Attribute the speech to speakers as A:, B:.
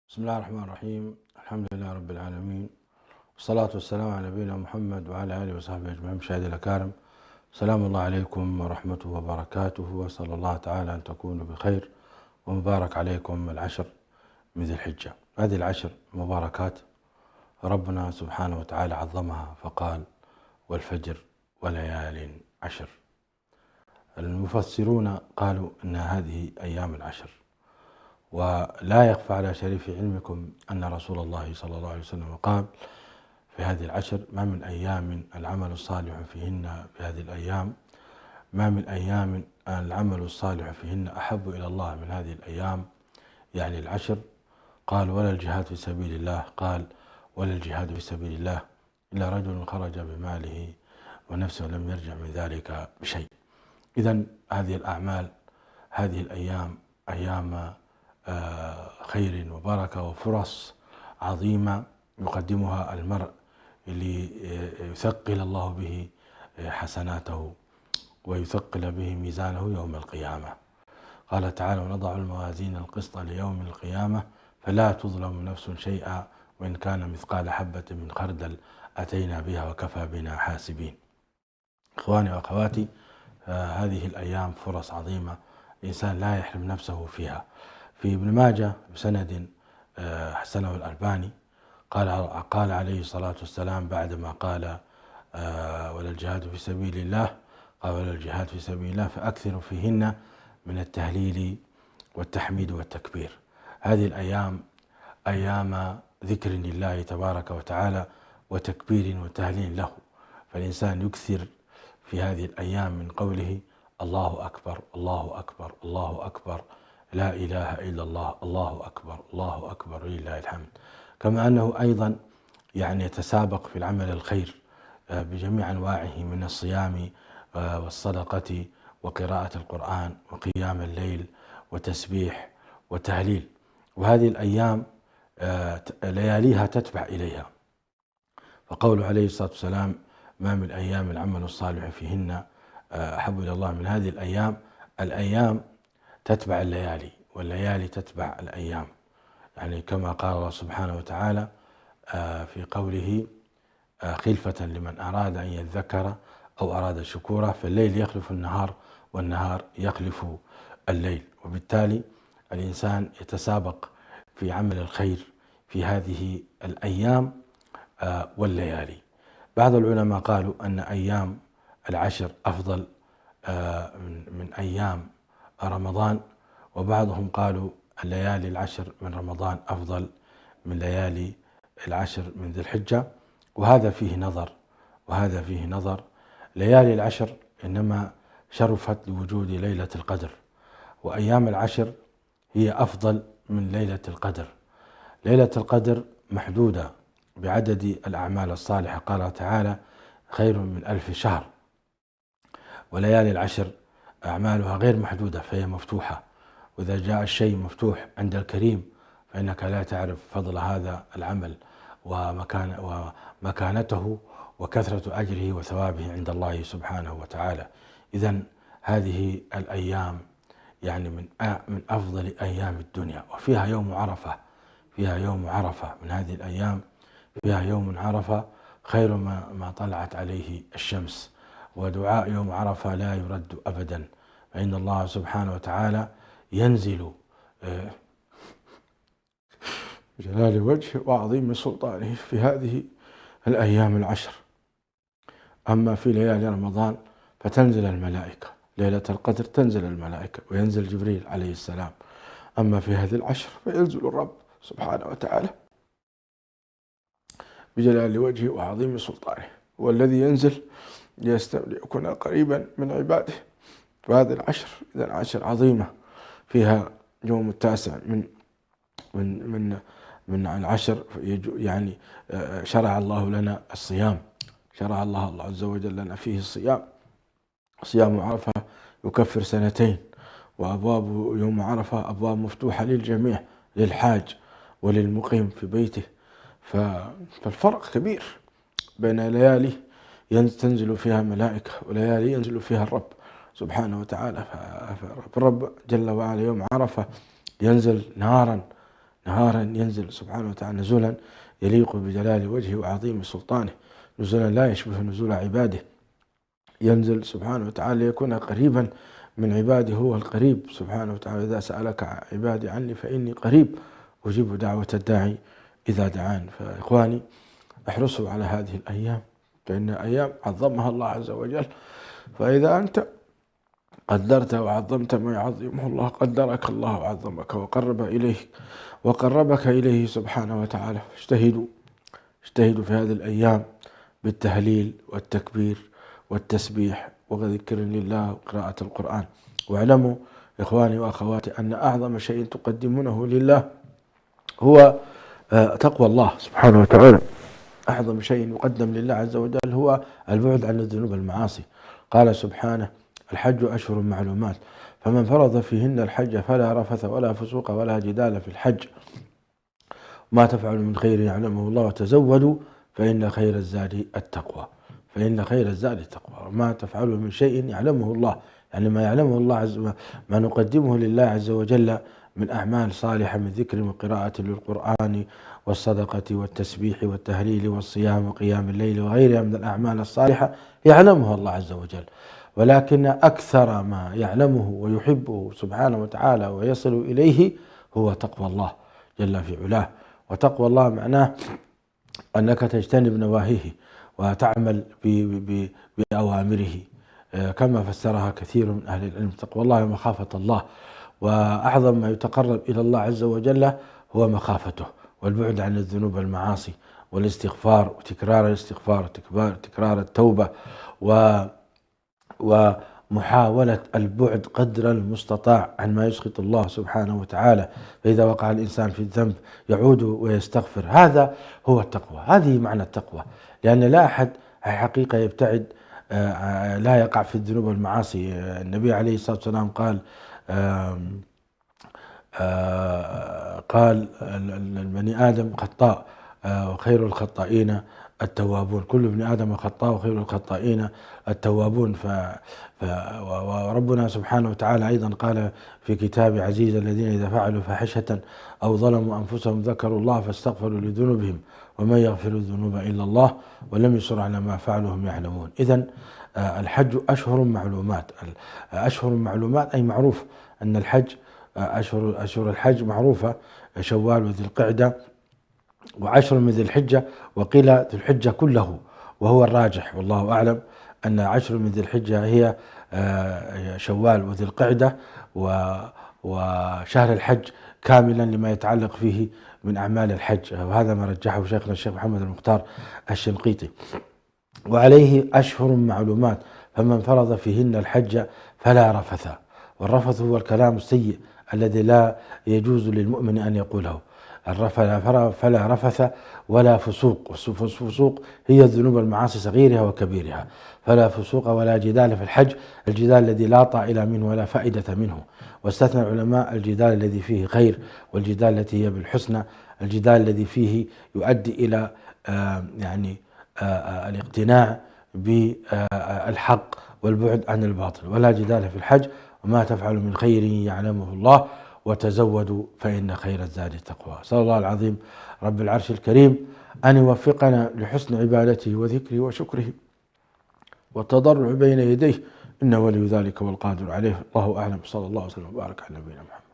A: بسم الله الرحمن الرحيم. الحمد لله رب العالمين، والصلاة والسلام على نبينا محمد وعلى آله وصحبه أجمعين. مشاهدي الأكارم، سلام الله عليكم ورحمته وبركاته، وأسأل الله تعالى أن تكونوا بخير ومبارك عليكم العشر من ذي الحجة. هذه العشر مباركات ربنا سبحانه وتعالى عظمها فقال: والفجر وليال عشر. المفسرون قالوا أن هذه أيام العشر، ولا يخفى على شريف علمكم أن رسول الله صلى الله عليه وسلم قال في هذه العشر: ما من أيام العمل الصالح فيهن، في هذه الأيام ما من أيام العمل الصالح فيهن أحب إلى الله من هذه الأيام، يعني العشر. قال: ولا الجهاد في سبيل الله، قال: ولا الجهاد في سبيل الله إلا رجل خرج بماله ونفسه ولم يرجع من ذلك بشيء. إذن هذه الأعمال، هذه الأيام أيام خير وبركة وفرص عظيمة يقدمها المرء ليثقل الله به حسناته ويثقل به ميزانه يوم القيامة. قال تعالى: ونضع الموازين القسط ليوم القيامة فلا تظلم نفس شيئا وإن كان مثقال حبة من خردل أتينا بها وكفى بنا حاسبين. إخواني وأخواتي، هذه الأيام فرص عظيمة الإنسان لا يحرم نفسه فيها. في ابن ماجه بسند حسنه الألباني قال عليه الصلاة والسلام بعدما قال: ولا الجهاد في سبيل الله، قال: ولا الجهاد في سبيل الله فأكثروا فيهن من التهليل والتحميد والتكبير. هذه الأيام أيام ذكر لله تبارك وتعالى وتكبير وتهليل له، فالإنسان يكثر في هذه الأيام من قوله: الله أكبر الله أكبر الله أكبر، لا إله إلا الله، الله أكبر الله أكبر ولله الحمد. كما أنه أيضا يتسابق في العمل الخير بجميع أنواعه من الصيام والصدقة وقراءة القرآن وقيام الليل وتسبيح وتهليل. وهذه الأيام لياليها تتبع إليها، فقوله عليه الصلاة والسلام: ما من أيام العمل الصالح فيهن أحب إلى الله من هذه الأيام. الأيام تتبع الليالي والليالي تتبع الأيام، يعني كما قال الله سبحانه وتعالى في قوله: خلفة لمن أراد أن يذكر أو أراد شكورا، فالليل يخلف النهار والنهار يخلف الليل. وبالتالي الإنسان يتسابق في عمل الخير في هذه الأيام والليالي. بعض العلماء قالوا أن أيام العشر أفضل من أيام رمضان، وبعضهم قالوا الليالي العشر من رمضان أفضل من ليالي العشر من ذي الحجة، وهذا فيه نظر وهذا فيه نظر. ليالي العشر إنما شرفت لوجود ليلة القدر، وأيام العشر هي أفضل من ليلة القدر. ليلة القدر محدودة بعدد الأعمال الصالحة، قال تعالى: خير من 1000 شهر. وليالي العشر أعمالها غير محدودة فهي مفتوحة، وإذا جاء الشيء مفتوح عند الكريم فإنك لا تعرف فضل هذا العمل ومكانته وكثرة أجره وثوابه عند الله سبحانه وتعالى. إذن هذه الأيام من أفضل أيام الدنيا، وفيها يوم عرفة، فيها يوم عرفة من هذه الأيام، فيها يوم عرفة خير ما طلعت عليه الشمس، ودعاء يوم عرفة لا يرد أبدا، فإن الله سبحانه وتعالى ينزل بجلال وجهه وعظيم سلطانه في هذه الأيام العشر. أما في ليالي رمضان فتنزل الملائكة، ليلة القدر تنزل الملائكة وينزل جبريل عليه السلام. أما في هذه العشر فينزل الرب سبحانه وتعالى بجلال وجهه وعظيم سلطانه، والذي ينزل ليكون قريبا من عباده. وهذه العشر إذا عشر عظيمة، فيها يوم التاسع من العشر، شرع الله لنا الصيام، شرع الله عز وجل لنا فيه الصيام. صيام عرفة يكفر سنتين، وأبواب يوم عرفة أبواب مفتوحة للجميع، للحاج وللمقيم في بيته. فالفرق كبير بين ليالي تنزل فيها ملائكة وليالي ينزل فيها الرب سبحانه وتعالى. فالرب جل وعلا يوم عرفة ينزل نارا نهارا ينزل سبحانه وتعالى نزولا يليق بجلال وجهه وعظيم سلطانه، نزولا لا يشبه نزول عباده، ينزل سبحانه وتعالى ليكون قريبا من عباده، هو القريب سبحانه وتعالى. إذا سألك عبادي عني فإني قريب أجيب دعوة الداعي إذا دعان. فإخواني احرصوا على هذه الأيام، فإن أيام عظمها الله عز وجل، فإذا أنت قدرت وعظمت ما يعظمه الله قدرك الله وعظمك وقربك إليه سبحانه وتعالى. اجتهدوا في هذه الأيام بالتهليل والتكبير والتسبيح وذكر لله وقراءة القرآن. واعلموا إخواني وأخواتي أن أعظم شيء تقدمونه لله هو تقوى الله سبحانه وتعالى. أعظم شيء يقدم لله عز وجل هو البعد عن الذنوب المعاصي. قال سبحانه: الحج أشهر معلومات، فمن فرض فيهن الحج فلا رفث ولا فسوق ولا جدال في الحج، ما تفعل من خير يعلمه الله، وتزودوا فإن خير الزاد التقوى. وما تفعلوا من شيء يعلمه الله، يعني ما يعلمه الله ما نقدمه لله عز وجل من أعمال صالحة، من ذكر وقراءة للقرآن والصدقة والتسبيح والتهليل والصيام وقيام الليل وغيرها من الأعمال الصالحة، يعلمها الله عز وجل، ولكن أكثر ما يعلمه ويحبه سبحانه وتعالى ويصل إليه هو تقوى الله جل في علاه. وتقوى الله معناه أنك تجتنب نواهيه وتعمل بأوامره، كما فسرها كثير من أهل العلم. تقوى الله ومخافة الله، وأعظم ما يتقرب إلى الله عز وجل هو مخافته والبعد عن الذنوب والمعاصي والاستغفار وتكرار الاستغفار وتكرار التوبة ومحاولة البعد قدر المستطاع عن ما يسخط الله سبحانه وتعالى. فإذا وقع الإنسان في الذنب يعود ويستغفر. هذا هو التقوى، هذه معنى التقوى، لأن لا أحد حقيقة يبتعد لا يقع في الذنوب والمعاصي. النبي عليه الصلاة والسلام قال البني آدم خطاء وخير الخطائين التوابون، كل ابن آدم خطاء وخير الخطائين التوابون. وربنا سبحانه وتعالى أيضا قال في كتاب عزيز: الذين إذا فعلوا فاحشة أو ظلموا أنفسهم ذكروا الله فاستغفروا لذنوبهم ومن يغفر الذنوب إلا الله ولم يصروا على ما فعلوا وهم يعلمون. إذن الحج أشهر معلومات. أشهر معلومات أي معروف أن الحج أشهر الحج معروفة: شوال وذي القعدة وعشر من ذي الحجة، وقيل ذي الحجة كله، وهو الراجح والله أعلم أن 10 من ذي الحجة هي شوال وذي القعدة وشهر الحج كاملا لما يتعلق فيه من أعمال الحج، وهذا ما رجحه شيخنا الشيخ محمد المختار الشنقيطي. وعليه أشهر معلومات، فمن فرض فيهن الحج فلا رفث. والرفث هو الكلام السيء الذي لا يجوز للمؤمن أن يقوله. فلا رفث ولا فسوق. والفسوق هي الذنوب المعاصي صغيرها وكبيرها. فلا فسوق ولا جدال في الحج، الجدال الذي لا طائل منه ولا فائدة منه. واستثنى العلماء الجدال الذي فيه خير، والجدال التي هي بالحسنى، الجدال الذي فيه يؤدي إلى الاقتناع بالحق والبعد عن الباطل. ولا جدال في الحج، وما تفعل من خير يعلمه الله، وتزودوا فإن خير الزاد التقوى. صلى الله العظيم رب العرش الكريم أن يوفقنا لحسن عبادته وذكره وشكره والتضرع بين يديه، إنه ولي ذلك والقادر عليه. الله أعلم. صلى الله وسلم وبارك على نبينا محمد.